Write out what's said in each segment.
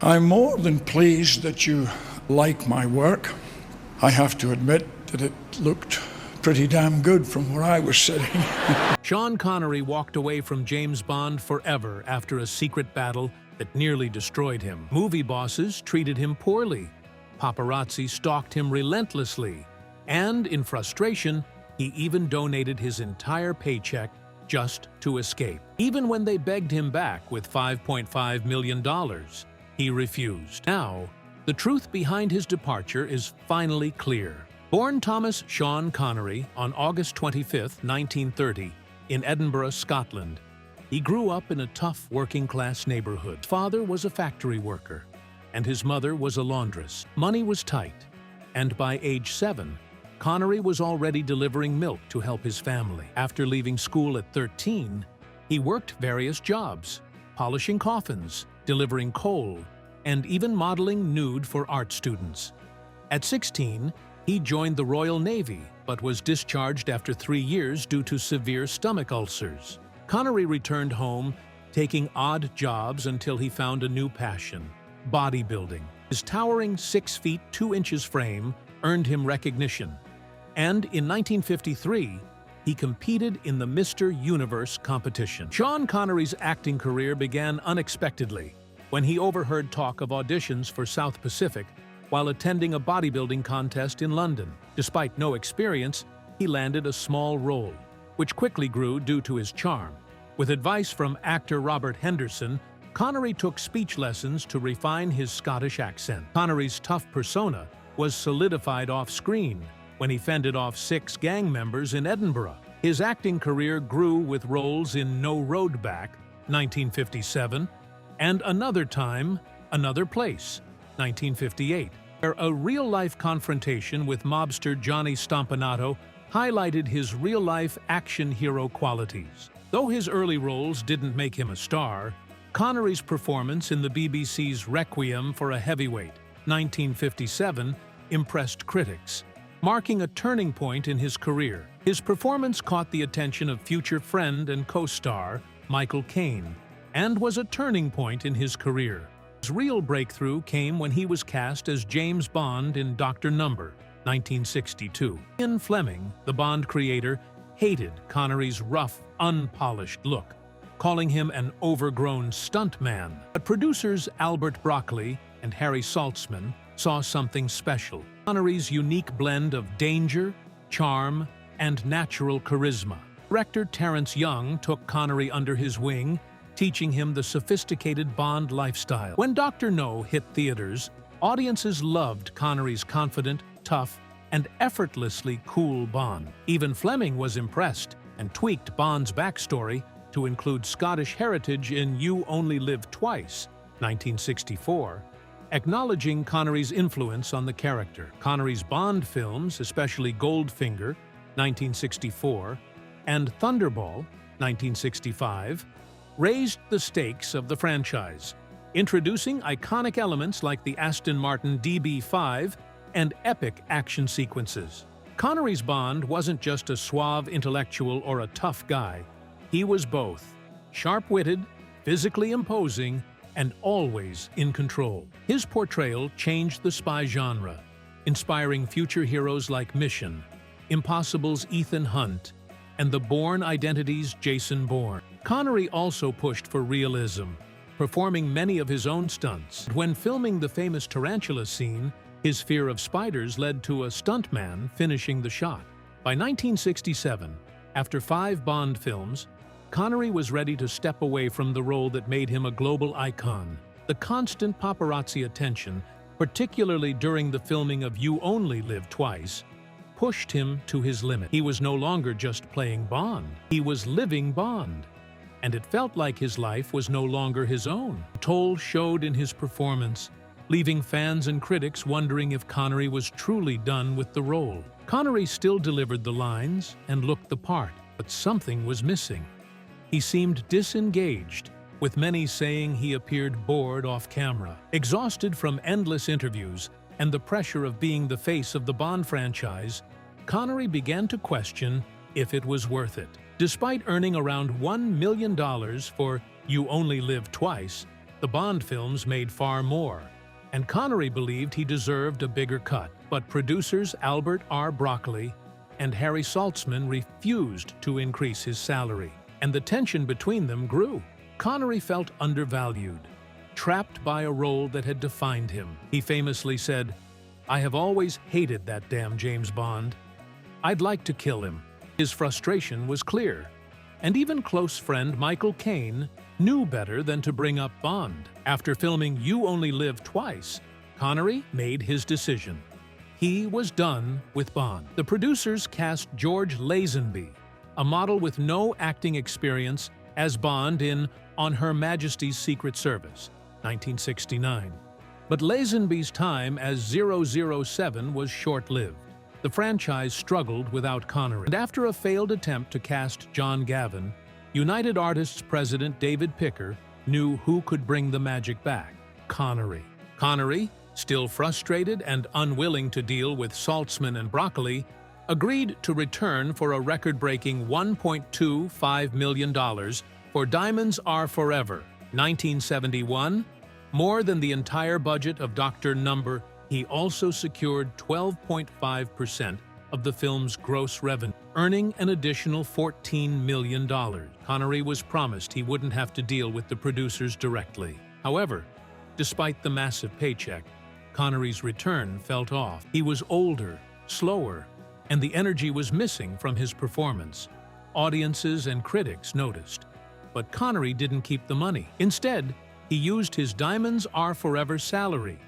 I'm more than pleased that you like my work. I have to admit that it looked pretty damn good from where I was sitting. Sean Connery walked away from James Bond forever after a secret battle that nearly destroyed him. Movie bosses treated him poorly. Paparazzi stalked him relentlessly. And, in frustration, he even donated his entire paycheck just to escape. Even when they begged him back with $5.5 million, he refused. Now, the truth behind his departure is finally clear. Born Thomas Sean Connery on August 25, 1930, in Edinburgh, Scotland, he grew up in a tough working-class neighborhood. His father was a factory worker, and his mother was a laundress. Money was tight, and by age 7, Connery was already delivering milk to help his family. After leaving school at 13, he worked various jobs, polishing coffins, delivering coal, and even modeling nude for art students. At 16, he joined the Royal Navy, but was discharged after 3 years due to severe stomach ulcers. Connery returned home, taking odd jobs until he found a new passion: bodybuilding. His towering 6 feet 2 inches frame earned him recognition, and in 1953, he competed in the Mr. Universe competition. Sean Connery's acting career began unexpectedly when he overheard talk of auditions for South Pacific while attending a bodybuilding contest in London. Despite no experience, he landed a small role, which quickly grew due to his charm. With advice from actor Robert Henderson, Connery took speech lessons to refine his Scottish accent. Connery's tough persona was solidified off-screen when he fended off 6 gang members in Edinburgh. His acting career grew with roles in No Road Back, 1957, and Another Time, Another Place, 1958, where a real-life confrontation with mobster Johnny Stompanato highlighted his real-life action hero qualities. Though his early roles didn't make him a star, Connery's performance in the BBC's Requiem for a Heavyweight, 1957, impressed critics, marking a turning point in his career. His performance caught the attention of future friend and co-star Michael Caine, and was a turning point in his career. His real breakthrough came when he was cast as James Bond in Dr. Number, 1962. Ian Fleming, the Bond creator, hated Connery's rough, unpolished look, calling him an overgrown stuntman. But producers Albert Broccoli and Harry Saltzman saw something special: Connery's unique blend of danger, charm, and natural charisma. Director Terence Young took Connery under his wing, teaching him the sophisticated Bond lifestyle. When Dr. No hit theaters, audiences loved Connery's confident, tough, and effortlessly cool Bond. Even Fleming was impressed and tweaked Bond's backstory to include Scottish heritage in You Only Live Twice, 1964, acknowledging Connery's influence on the character. Connery's Bond films, especially Goldfinger, 1964, and Thunderball, 1965, raised the stakes of the franchise, introducing iconic elements like the Aston Martin DB5 and epic action sequences. Connery's Bond wasn't just a suave intellectual or a tough guy. He was both: sharp-witted, physically imposing, and always in control. His portrayal changed the spy genre, inspiring future heroes like Mission, Impossible's Ethan Hunt, and the Bourne Identity's Jason Bourne. Connery also pushed for realism, performing many of his own stunts. When filming the famous tarantula scene, his fear of spiders led to a stuntman finishing the shot. By 1967, after 5 Bond films, Connery was ready to step away from the role that made him a global icon. The constant paparazzi attention, particularly during the filming of You Only Live Twice, pushed him to his limit. He was no longer just playing Bond. He was living Bond. And it felt like his life was no longer his own. The toll showed in his performance, leaving fans and critics wondering if Connery was truly done with the role. Connery still delivered the lines and looked the part, but something was missing. He seemed disengaged, with many saying he appeared bored off camera. Exhausted from endless interviews and the pressure of being the face of the Bond franchise, Connery began to question if it was worth it. Despite earning around $1 million for You Only Live Twice, The Bond films made far more, and Connery believed he deserved a bigger cut. But producers Albert R. Broccoli and Harry Saltzman refused to increase his salary, and the tension between them grew. Connery felt undervalued, trapped by a role that had defined him. He famously said, "I have always hated that damn James Bond. I'd like to kill him." His frustration was clear, and even close friend Michael Caine knew better than to bring up Bond. After filming You Only Live Twice, Connery made his decision. He was done with Bond. The producers cast George Lazenby, a model with no acting experience, as Bond in On Her Majesty's Secret Service, 1969. But Lazenby's time as 007 was short-lived. The franchise struggled without Connery. And after a failed attempt to cast John Gavin, United Artists president David Picker knew who could bring the magic back: Connery. Connery, still frustrated and unwilling to deal with Saltzman and Broccoli, agreed to return for a record-breaking $1.25 million for Diamonds Are Forever, 1971, more than the entire budget of Dr. Number. He also secured 12.5% of the film's gross revenue, earning an additional $14 million. Connery was promised he wouldn't have to deal with the producers directly. However, despite the massive paycheck, Connery's return felt off. He was older, slower, and the energy was missing from his performance. Audiences and critics noticed. But Connery didn't keep the money. Instead, he used his Diamonds Are Forever salary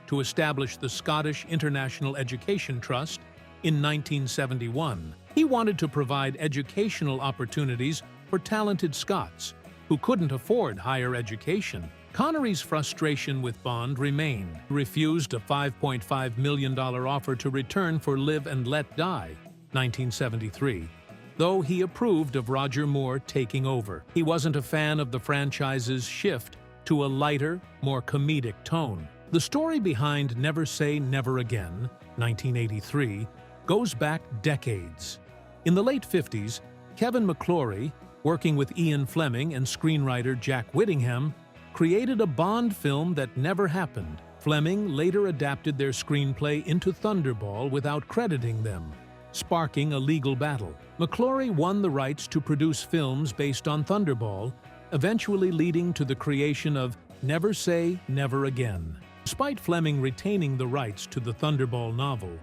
to establish the Scottish International Education Trust in 1971. He wanted to provide educational opportunities for talented Scots who couldn't afford higher education. Connery's frustration with Bond remained. He refused a $5.5 million offer to return for Live and Let Die, 1973, though he approved of Roger Moore taking over. He wasn't a fan of the franchise's shift to a lighter, more comedic tone. The story behind Never Say Never Again, 1983, goes back decades. In the late 50s, Kevin McClory, working with Ian Fleming and screenwriter Jack Whittingham, created a Bond film that never happened. Fleming later adapted their screenplay into Thunderball without crediting them, sparking a legal battle. McClory won the rights to produce films based on Thunderball, eventually leading to the creation of Never Say Never Again. Despite Fleming retaining the rights to the Thunderball novel,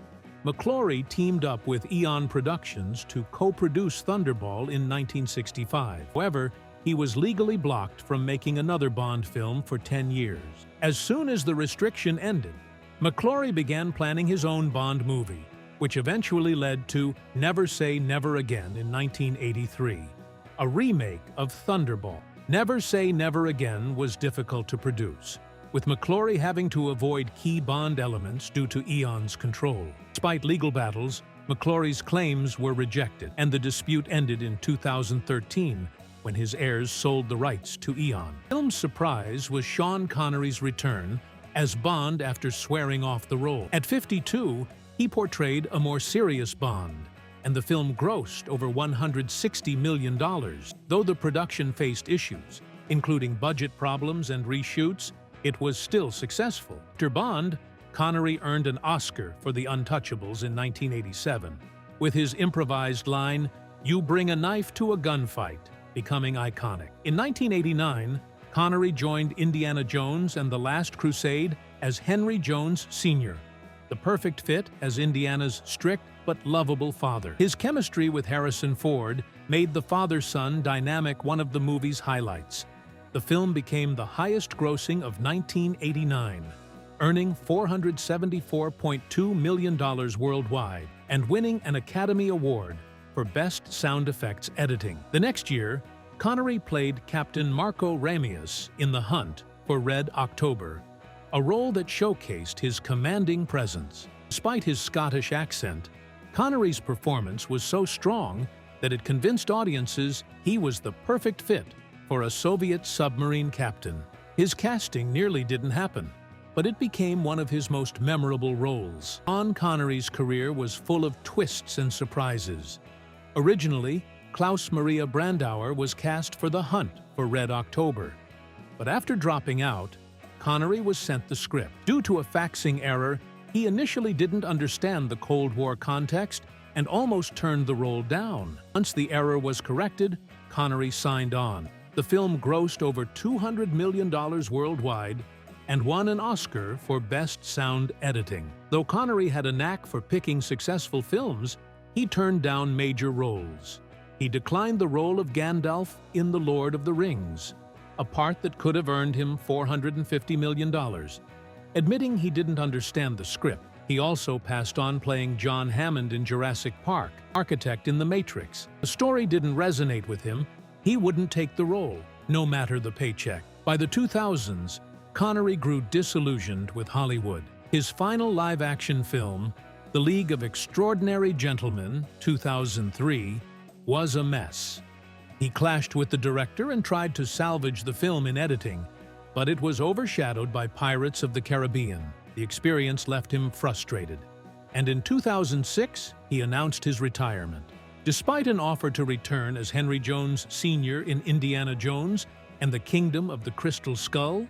McClory teamed up with Eon Productions to co-produce Thunderball in 1965. However, he was legally blocked from making another Bond film for 10 years. As soon as the restriction ended, McClory began planning his own Bond movie, which eventually led to Never Say Never Again in 1983, a remake of Thunderball. Never Say Never Again was difficult to produce, with McClory having to avoid key Bond elements due to Eon's control. Despite legal battles, McClory's claims were rejected, and the dispute ended in 2013 when his heirs sold the rights to Eon. The film's surprise was Sean Connery's return as Bond after swearing off the role. At 52, he portrayed a more serious Bond, and the film grossed over $160 million. Though the production faced issues, including budget problems and reshoots, it was still successful. After Bond, Connery earned an Oscar for The Untouchables in 1987, with his improvised line, "You bring a knife to a gunfight," becoming iconic. In 1989, Connery joined Indiana Jones and the Last Crusade as Henry Jones Sr., the perfect fit as Indiana's strict but lovable father. His chemistry with Harrison Ford made the father-son dynamic one of the movie's highlights. The film became the highest-grossing of 1989, earning $474.2 million worldwide and winning an Academy Award for Best Sound Effects Editing. The next year, Connery played Captain Marco Ramius in The Hunt for Red October, a role that showcased his commanding presence. Despite his Scottish accent, Connery's performance was so strong that it convinced audiences he was the perfect fit for a Soviet submarine captain. His casting nearly didn't happen, but it became one of his most memorable roles. Sean Connery's career was full of twists and surprises. Originally, Klaus Maria Brandauer was cast for The Hunt for Red October. But after dropping out, Connery was sent the script. Due to a faxing error, he initially didn't understand the Cold War context and almost turned the role down. Once the error was corrected, Connery signed on. The film grossed over $200 million worldwide and won an Oscar for Best Sound Editing. Though Connery had a knack for picking successful films, he turned down major roles. He declined the role of Gandalf in The Lord of the Rings, a part that could have earned him $450 million. Admitting he didn't understand the script, he also passed on playing John Hammond in Jurassic Park, architect in The Matrix. The story didn't resonate with him. He wouldn't take the role, no matter the paycheck. By the 2000s, Connery grew disillusioned with Hollywood. His final live-action film, The League of Extraordinary Gentlemen, 2003, was a mess. He clashed with the director and tried to salvage the film in editing, but it was overshadowed by Pirates of the Caribbean. The experience left him frustrated, and in 2006, he announced his retirement. Despite an offer to return as Henry Jones Sr. in Indiana Jones and the Kingdom of the Crystal Skull,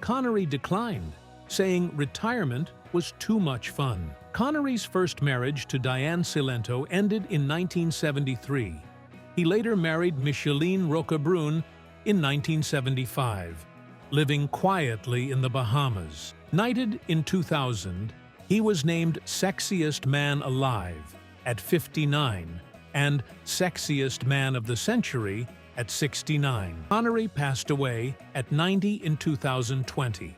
Connery declined, saying retirement was too much fun. Connery's first marriage to Diane Cilento ended in 1973. He later married Micheline Roquebrune in 1975, living quietly in the Bahamas. Knighted in 2000, he was named Sexiest Man Alive at 59 and Sexiest Man of the Century at 69. Connery passed away at 90 in 2020.